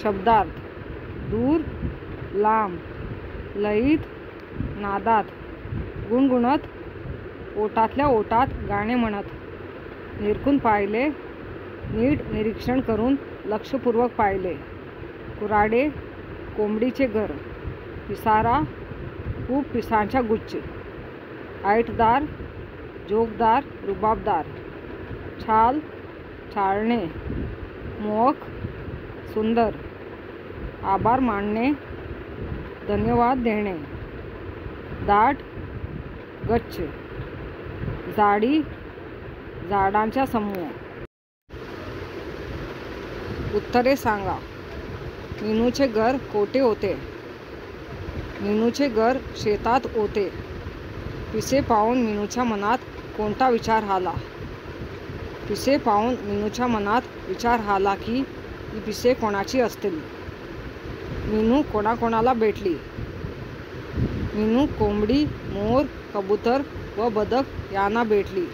शब्दार्थ दूर लांब, लयीत नादात, गुणगुणत, ओटातल्या ओटात गाणे म्हणत. निरखून पाहिले, नीट निरीक्षण करून लक्षपूर्वक पाहिले. कुऱ्हाडे, कोंबडीचे घर, पिसारा, खूप पिसांचा गुच्छ, ऐटदार, जोगदार, रुबाबदार, छाल, छाळणे, मोहक, सुंदर, आभार मानणे, धन्यवाद देणे, दाट, गच्छ, जाडी, झाडांचा समूह. उत्तरे सांगा. मीनूचे घर कोठे होते? मीनूचे घर शेतात होते. पिसे पाहून मीनूच्या मनात कोणता विचार आला? पिसे पाहून मीनूच्या मनात विचार आला की ही पिसे कोणाची असतील. मीनू कोणाकोणाला भेटली? मीनू कोंबडी, मोर, कबूतर व बदक यांना भेटली.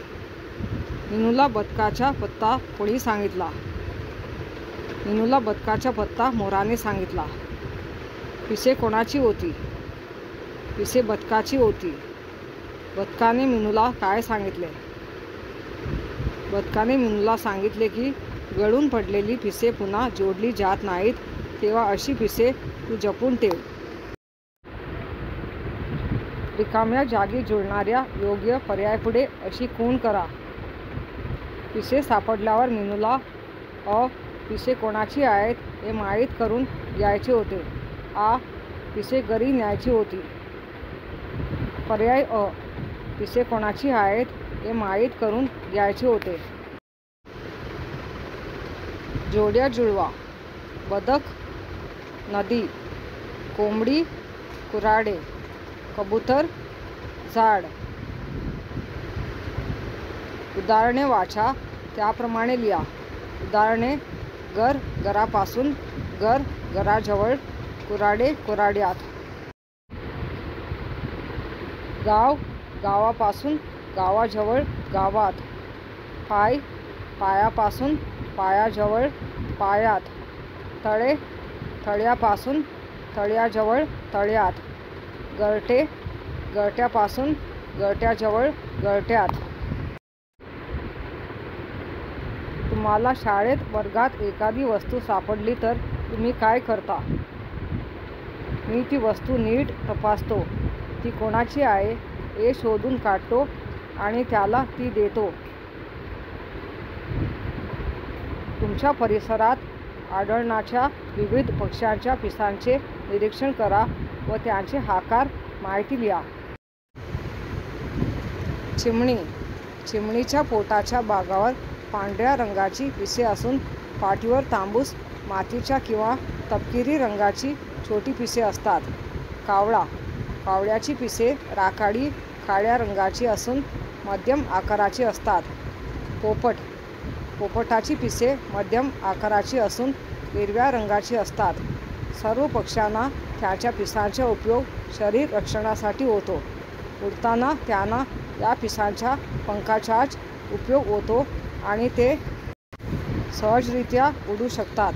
मीनूला बदकाचा पत्ता कोणी सांगितला? मीनूला बदकाचा पत्ता मोराने सांगितला. पिसे कोणाची होती? पिसे बदकाची होती. बदकाने मीनूला काय सांगितले? बदकाने मीनूला सांगितले की गळून पडलेली पिसे पुन्हा जोडली जात नाहीत, तेव्हा अशी पिसे तू जपून ठेव. रिकाम्या जागी जुळणाऱ्या योग्य पर्यायापुढे अशी खूण करा. पिसे सापडल्यावर मीनूला पिसे कोणाची आहेत हे माहीत करून घ्यायचे होते. पिसे घरी न्यायची होती. पर्याय पिसे कोणाची आहेत हे माहीत करून घ्यायचे होते. जोड्या जुळवा. बदक, नदी, कोंबडी, कुऱ्हाडे, कबूतर, झाड. उदाहरणे वाचा, त्याप्रमाणे लिहा. उदाहरणे: घर, घरापासून, घर, घराजवळ, कुऱ्हाडे, कुऱ्हाड्यात. गाव, गावापासून, गावाजवळ, गावात. पाय, पायापासून, पायाजवळ, पायात. तळे, तळ्यापासून, तळ्याजवळ, तळ्यात. घरटे, घरट्यापासून, घरट्याजवळ, घरट्यात. तुम्हाला शाळेत वर्गात एखादी वस्तू सापडली तर तुम्ही काय करता? मी ती वस्तू नीट तपासतो. ती कोणाची आहे हे शोधून काढतो आणि त्याला ती देतो. तुमच्या परिसरात आढळणाऱ्या विविध पक्ष्यांच्या पिसांचे निरीक्षण करा व त्यांचे आकार माहिती लिहा. चिमणी. चिमणीच्या पोटाच्या भागावर पांढऱ्या रंगाची पिसे असून पाठीवर तांबूस मातीच्या किंवा तपकिरी रंगाची छोटी पिसे असतात. कावळा. कावळ्याची पिसे राखाडी काळ्या रंगाची असून मध्यम आकाराची असतात. पोपट. पोपटाची पिसे मध्यम आकाराची असून हिरव्या रंगाची असतात. सर्व पक्ष्यांना त्यांच्या पिसांचा उपयोग शरीर रक्षणासाठी होतो. उडताना त्यांना या पिसांच्या पंखांचाच उपयोग होतो आणि ते सहजरित्या उडू शकतात.